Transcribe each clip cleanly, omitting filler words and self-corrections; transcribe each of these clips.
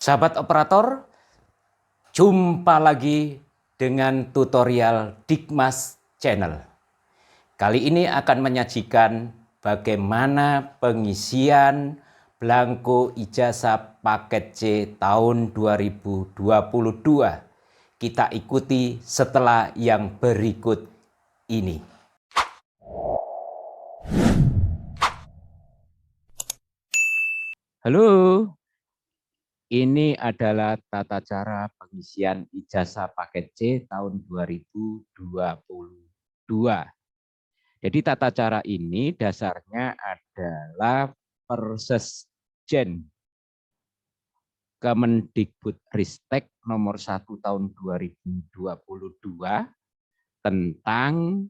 Sahabat operator, jumpa lagi dengan tutorial Dikmas Channel. Kali ini akan menyajikan bagaimana pengisian belangko ijazah paket C tahun 2022. Kita ikuti setelah yang berikut ini. Halo. Ini adalah tata cara pengisian ijazah paket C tahun 2022. Jadi tata cara ini dasarnya adalah Persesjen Kemendikbudristek nomor 1 tahun 2022 tentang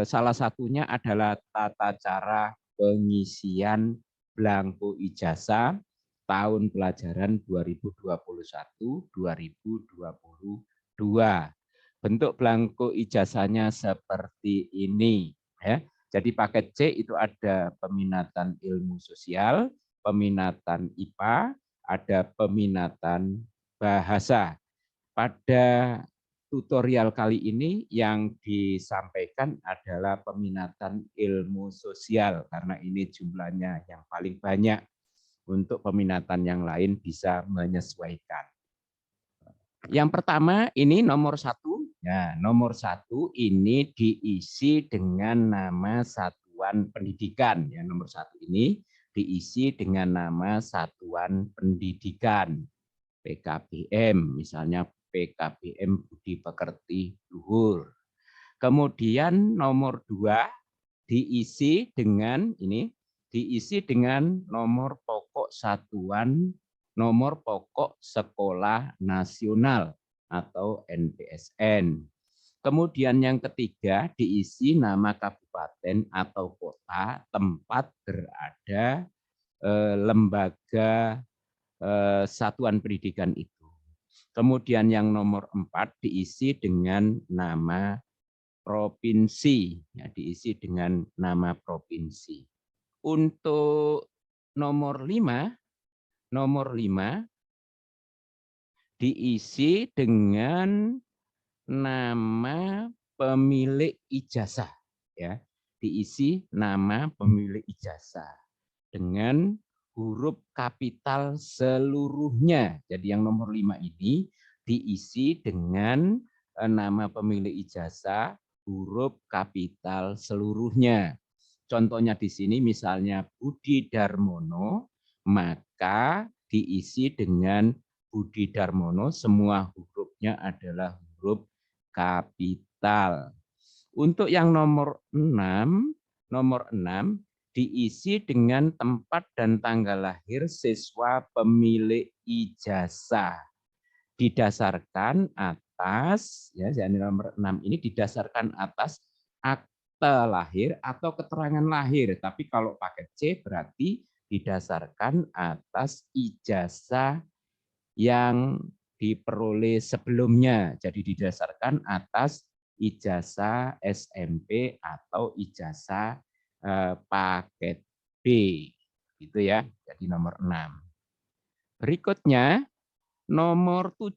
salah satunya adalah tata cara pengisian belangko ijazah tahun pelajaran 2021-2022. Bentuk belangko ijazahnya seperti ini. Ya. Jadi paket C itu ada peminatan ilmu sosial, peminatan IPA, ada peminatan bahasa. Pada tutorial kali ini yang disampaikan adalah peminatan ilmu sosial, karena ini jumlahnya yang paling banyak. Untuk peminatan yang lain bisa menyesuaikan. Yang pertama ini nomor 1. Ya, nomor 1 ini diisi dengan nama satuan pendidikan. Ya, nomor 1 ini diisi dengan nama satuan pendidikan. PKBM, misalnya PKBM Budi Pekerti Luhur. Kemudian nomor 2 diisi dengan ini, diisi dengan nomor pokok satuan, nomor pokok sekolah nasional atau NPSN. Kemudian yang ketiga diisi nama kabupaten atau kota tempat berada lembaga satuan pendidikan itu. Kemudian yang nomor 4 diisi dengan nama provinsi, ya, diisi dengan nama provinsi. Untuk nomor 5 diisi dengan nama pemilik ijazah, ya, diisi nama pemilik ijazah dengan huruf kapital seluruhnya. Jadi yang nomor 5 ini diisi dengan nama pemilik ijazah huruf kapital seluruhnya. Contohnya di sini misalnya Budi Darmono, maka diisi dengan Budi Darmono, semua hurufnya adalah huruf kapital. Untuk yang nomor 6 diisi dengan tempat dan tanggal lahir siswa pemilik ijazah. Didasarkan atas, ya, nomor 6 ini didasarkan atas akte lahir atau keterangan lahir. Tapi kalau paket C berarti didasarkan atas ijazah yang diperoleh sebelumnya. Jadi didasarkan atas ijazah SMP atau ijazah paket B. Gitu ya. Jadi nomor 6. Berikutnya nomor 7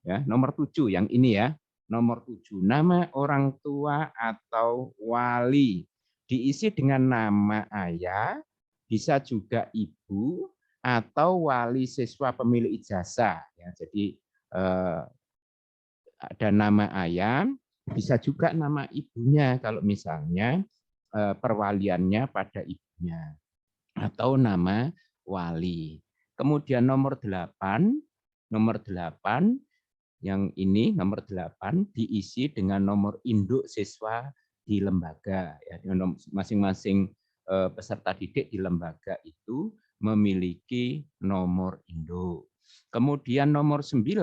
ya, nomor 7 yang ini ya. Nomor 7, nama orang tua atau wali. Diisi dengan nama ayah, bisa juga ibu atau wali siswa pemilik ijazah ya. Jadi ada nama ayah, bisa juga nama ibunya kalau misalnya perwaliannya pada ibunya atau nama wali. Kemudian nomor 8 yang ini nomor 8 diisi dengan nomor induk siswa di lembaga ya. Masing-masing peserta didik di lembaga itu memiliki nomor induk. Kemudian nomor 9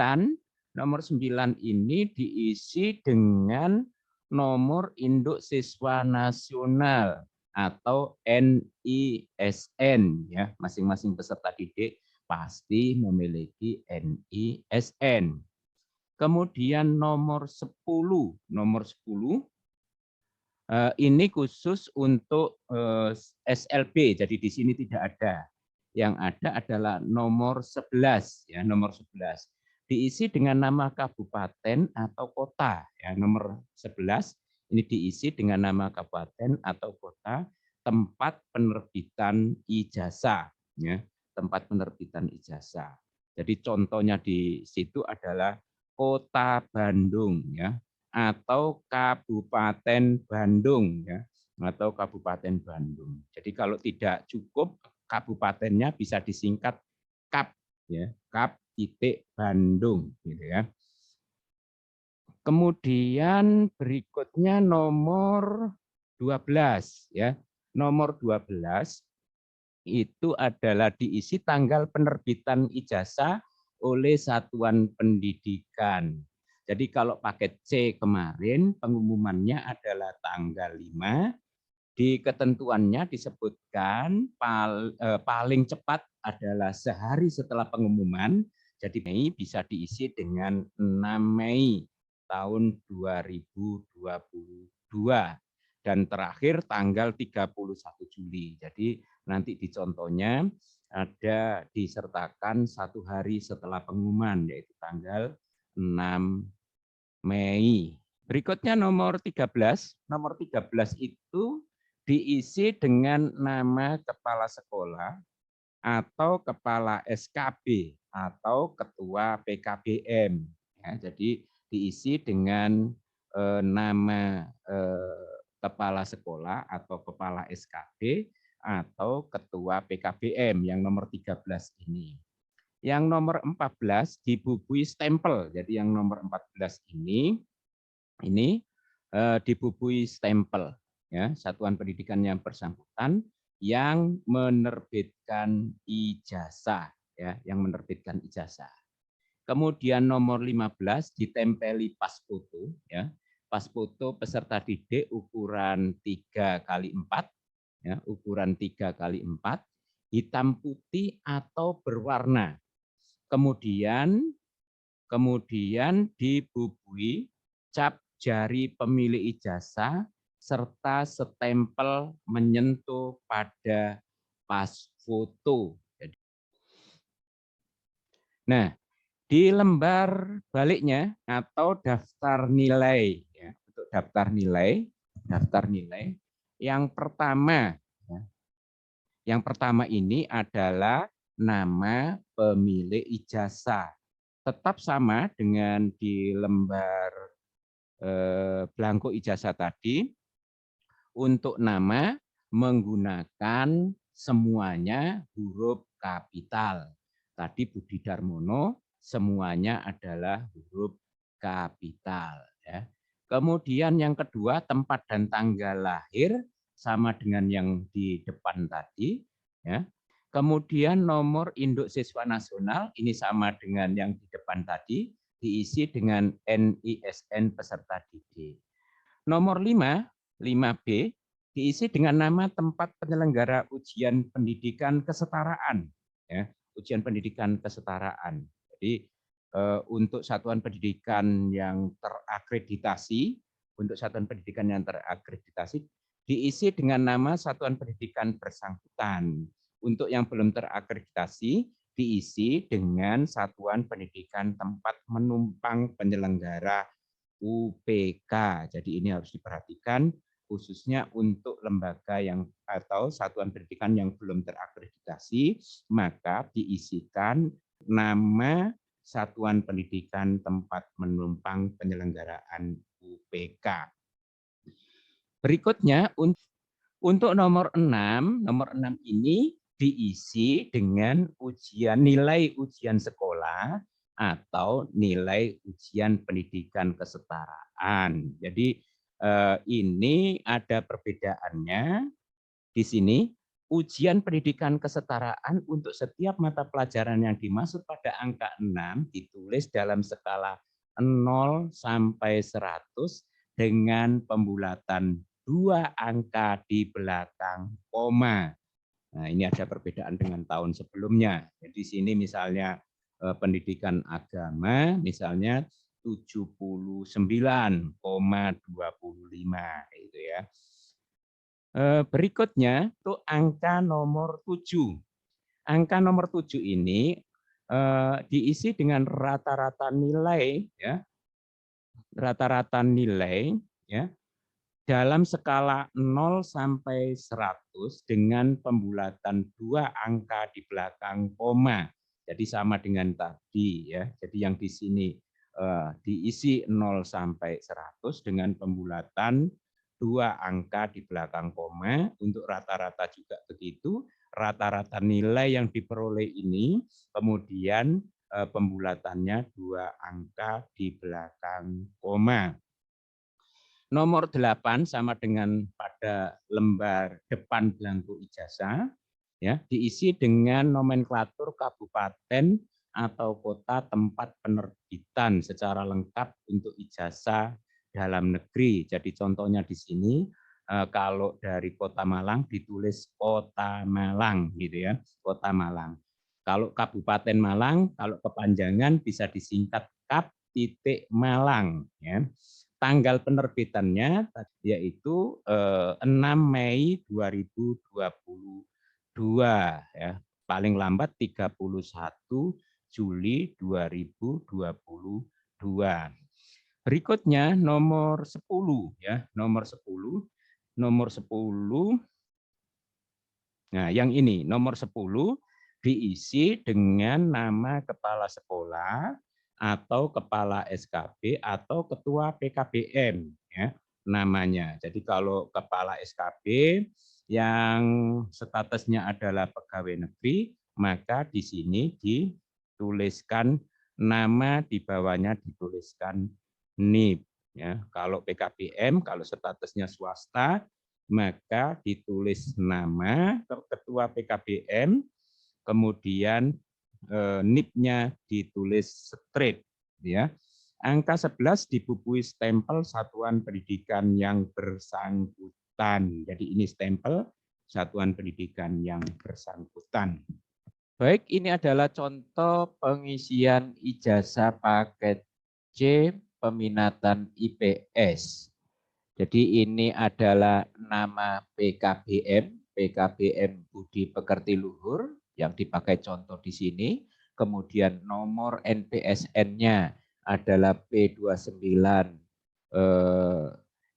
ini diisi dengan nomor induk siswa nasional atau NISN ya. Masing-masing peserta didik pasti memiliki NISN. Kemudian nomor 10 ini khusus untuk SLB, jadi di sini tidak ada. Yang ada adalah nomor 11 ya, nomor 11. Diisi dengan nama kabupaten atau kota ya. Nomor 11 ini diisi dengan nama kabupaten atau kota tempat penerbitan ijazah ya, tempat penerbitan ijazah. Jadi contohnya di situ adalah Kota Bandung ya, atau Kabupaten Bandung ya, atau Kabupaten Bandung. Jadi kalau tidak cukup kabupatennya bisa disingkat KAP ya, KAP titik Bandung gitu ya. Kemudian berikutnya nomor 12 ya. Nomor 12 itu adalah diisi tanggal penerbitan ijazah oleh satuan pendidikan. Jadi kalau paket C kemarin pengumumannya adalah tanggal 5, di ketentuannya disebutkan paling cepat adalah sehari setelah pengumuman. Jadi Mei bisa diisi dengan 6 Mei tahun 2022 dan terakhir tanggal 31 Juli. Jadi nanti di contohnya ada disertakan 1 hari setelah pengumuman yaitu tanggal 6 Mei. Berikutnya nomor 13. Nomor 13 itu diisi dengan nama kepala sekolah atau kepala SKB atau ketua PKBM. Ya, jadi diisi dengan nama kepala sekolah atau kepala SKB atau ketua PKBM yang nomor 13 ini. Yang nomor 14 dibubui stempel. Jadi yang nomor 14 ini dibubui stempel ya, satuan pendidikan yang bersangkutan yang menerbitkan ijazah ya, yang menerbitkan ijazah. Kemudian nomor 15 ditempeli pas foto ya. Pas foto peserta didik ukuran 3x4 ya, ukuran 3x4 hitam putih atau berwarna. Kemudian dibubui cap jari pemilik ijazah serta stempel menyentuh pada pas foto. Nah, di lembar baliknya atau daftar nilai, ya, untuk daftar nilai yang pertama ini adalah nama pemilik ijazah. Tetap sama dengan di lembar belangko ijazah tadi. Untuk nama menggunakan semuanya huruf kapital. Tadi Budi Darmono semuanya adalah huruf kapital. Ya. Kemudian yang kedua tempat dan tanggal lahir sama dengan yang di depan tadi. Ya. Kemudian nomor induk siswa nasional ini sama dengan yang di depan tadi, diisi dengan NISN peserta didik. Nomor 5B, diisi dengan nama tempat penyelenggara ujian pendidikan kesetaraan. Ya, ujian pendidikan kesetaraan. Jadi untuk satuan pendidikan yang terakreditasi, diisi dengan nama satuan pendidikan bersangkutan. Untuk yang belum terakreditasi, diisi dengan satuan pendidikan tempat menumpang penyelenggara UPK. Jadi ini harus diperhatikan khususnya untuk lembaga yang atau satuan pendidikan yang belum terakreditasi, maka diisikan nama satuan pendidikan tempat menumpang penyelenggaraan UPK. Berikutnya untuk nomor 6 ini diisi dengan nilai ujian sekolah atau nilai ujian pendidikan kesetaraan. Jadi ini ada perbedaannya di sini. Ujian pendidikan kesetaraan untuk setiap mata pelajaran yang dimaksud pada angka 6 ditulis dalam skala 0 sampai 100 dengan pembulatan 2 angka di belakang koma. Nah, ini ada perbedaan dengan tahun sebelumnya. Jadi di sini misalnya pendidikan agama misalnya 79,25 itu ya. Berikutnya itu angka nomor 7. angka nomor 7 ini diisi dengan rata-rata nilai, ya, rata-rata nilai, ya, dalam skala 0 sampai 100 dengan pembulatan 2 angka di belakang koma. Jadi sama dengan tadi, ya. Jadi yang di sini diisi 0 sampai 100 dengan pembulatan 2 angka di belakang koma. Untuk rata-rata juga begitu. Rata-rata nilai yang diperoleh ini kemudian pembulatannya 2 angka di belakang koma. Nomor 8 sama dengan pada lembar depan belangko ijazah, ya, diisi dengan nomenklatur kabupaten atau kota tempat penerbitan secara lengkap untuk ijazah dalam negeri. Jadi contohnya di sini kalau dari Kota Malang ditulis Kota Malang, gitu ya, Kota Malang. Kalau Kabupaten Malang, kalau kepanjangan bisa disingkat Kap titik Malang, ya. Tanggal penerbitannya yaitu 6 Mei 2022, ya. Paling lambat 31 Juli 2022. Berikutnya nomor 10, ya, nomor 10. Nomor 10. Nah, yang ini nomor 10 diisi dengan nama kepala sekolah atau kepala SKB atau ketua PKBM, ya, namanya. Jadi kalau kepala SKB yang statusnya adalah pegawai negeri, maka di sini dituliskan nama, di bawahnya dituliskan NIP, ya. Kalau PKBM, kalau statusnya swasta, maka ditulis nama ketua PKBM, kemudian NIP-nya ditulis straight, ya. Angka 11 dibubui stempel satuan pendidikan yang bersangkutan. Jadi ini stempel satuan pendidikan yang bersangkutan. Baik, ini adalah contoh pengisian ijazah paket C peminatan IPS. Jadi ini adalah nama PKBM, PKBM Budi Pekerti Luhur yang dipakai contoh di sini. Kemudian nomor NPSN-nya adalah P29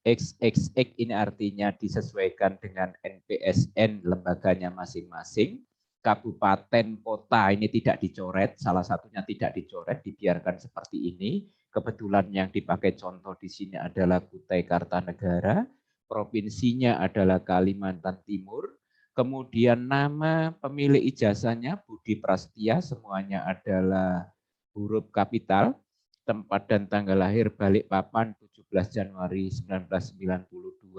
XXX, ini artinya disesuaikan dengan NPSN lembaganya masing-masing. Kabupaten kota ini tidak dicoret, salah satunya tidak dicoret, dibiarkan seperti ini. Kebetulan yang dipakai contoh di sini adalah Kutai Kartanegara, provinsinya adalah Kalimantan Timur, kemudian nama pemilik ijazahnya Budi Prasetya, semuanya adalah huruf kapital, tempat dan tanggal lahir Balikpapan 17 Januari 1992,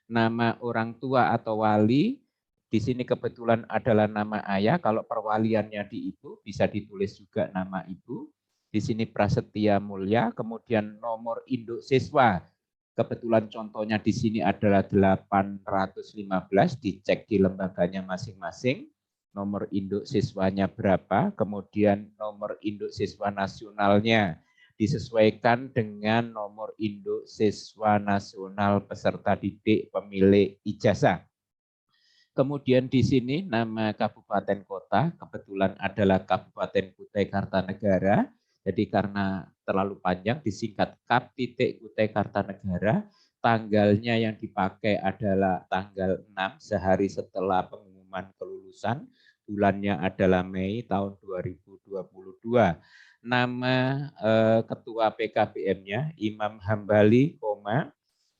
nama orang tua atau wali, di sini kebetulan adalah nama ayah, kalau perwaliannya di ibu bisa ditulis juga nama ibu. Di sini Prasetya Mulya, kemudian nomor induk siswa. Kebetulan contohnya di sini adalah 815, dicek di lembaganya masing-masing. Nomor induk siswanya berapa, kemudian nomor induk siswa nasionalnya disesuaikan dengan nomor induk siswa nasional peserta didik pemilik ijazah. Kemudian di sini nama kabupaten kota, kebetulan adalah Kabupaten Kutai Kartanegara. Jadi karena terlalu panjang disingkat Kap titik Kutai Kartanegara. Tanggalnya yang dipakai adalah tanggal 6, sehari setelah pengumuman kelulusan. Bulannya adalah Mei tahun 2022. Nama ketua PKBM-nya Imam Hambali,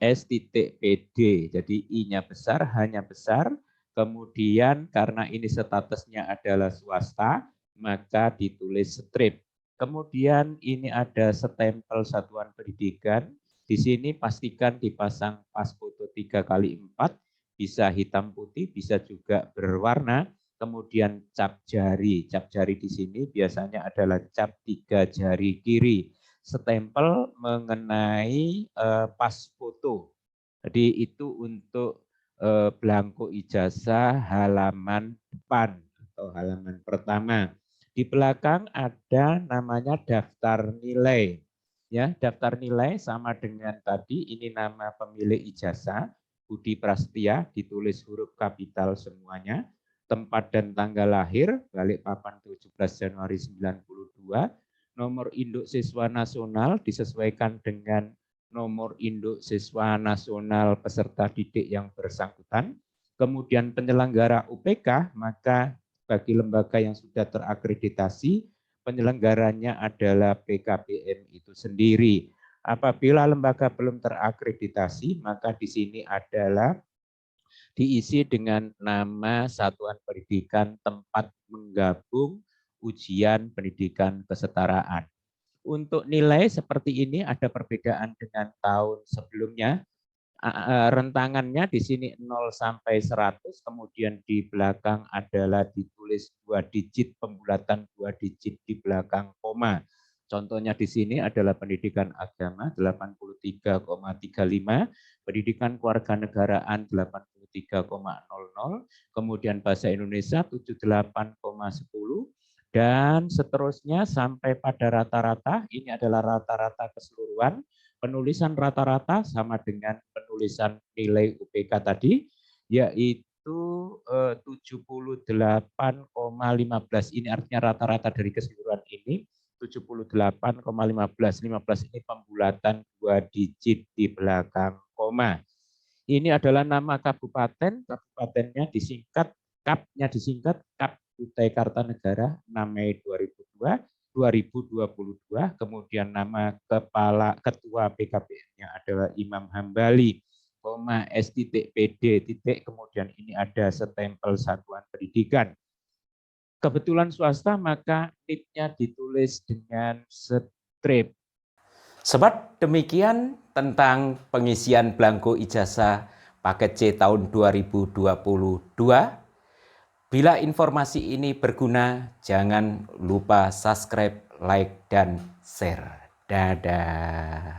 S.PD. Jadi I-nya besar, hanya besar. Kemudian karena ini statusnya adalah swasta, maka ditulis strip. Kemudian ini ada stempel satuan pendidikan. Di sini pastikan dipasang pas foto 3x4, bisa hitam putih, bisa juga berwarna. Kemudian cap jari. Cap jari di sini biasanya adalah cap 3 jari kiri. Stempel mengenai pas foto. Jadi itu untuk belangko ijazah halaman depan atau halaman pertama. Di belakang ada namanya daftar nilai. Ya, daftar nilai sama dengan tadi, ini nama pemilik ijazah Budi Prasetya, ditulis huruf kapital semuanya. tempat dan tanggal lahir, Balikpapan 17 Januari 92, nomor induk siswa nasional disesuaikan dengan nomor induk siswa nasional peserta didik yang bersangkutan. Kemudian penyelenggara UPK, maka bagi lembaga yang sudah terakreditasi, penyelenggaranya adalah PKBM itu sendiri. Apabila lembaga belum terakreditasi, maka di sini adalah diisi dengan nama satuan pendidikan tempat menggabung ujian pendidikan kesetaraan. Untuk nilai seperti ini ada perbedaan dengan tahun sebelumnya. Rentangannya di sini 0 sampai 100, kemudian di belakang adalah ditulis 2 digit, pembulatan 2 digit di belakang koma. Contohnya di sini adalah pendidikan agama 83,35, pendidikan kewarganegaraan 83,00, kemudian bahasa Indonesia 78,10, dan seterusnya sampai pada rata-rata. Ini adalah rata-rata keseluruhan. Penulisan rata-rata sama dengan penulisan nilai UPK tadi, yaitu 78,15. Ini artinya rata-rata dari keseluruhan ini 78,15. 15 ini pembulatan 2 digit di belakang koma. Ini adalah nama kabupaten, kabupatennya disingkat, KAP-nya disingkat KAP Kutai Kartanegara 6 Mei 2022, kemudian nama ketua PKBM-nya adalah Imam Hambali, S.PD, kemudian ini ada stempel satuan pendidikan. Kebetulan swasta, maka NIP-nya ditulis dengan strip. Sobat, demikian tentang pengisian belangko ijazah paket C tahun 2022. Bila informasi ini berguna, jangan lupa subscribe, like, dan share. Dadah.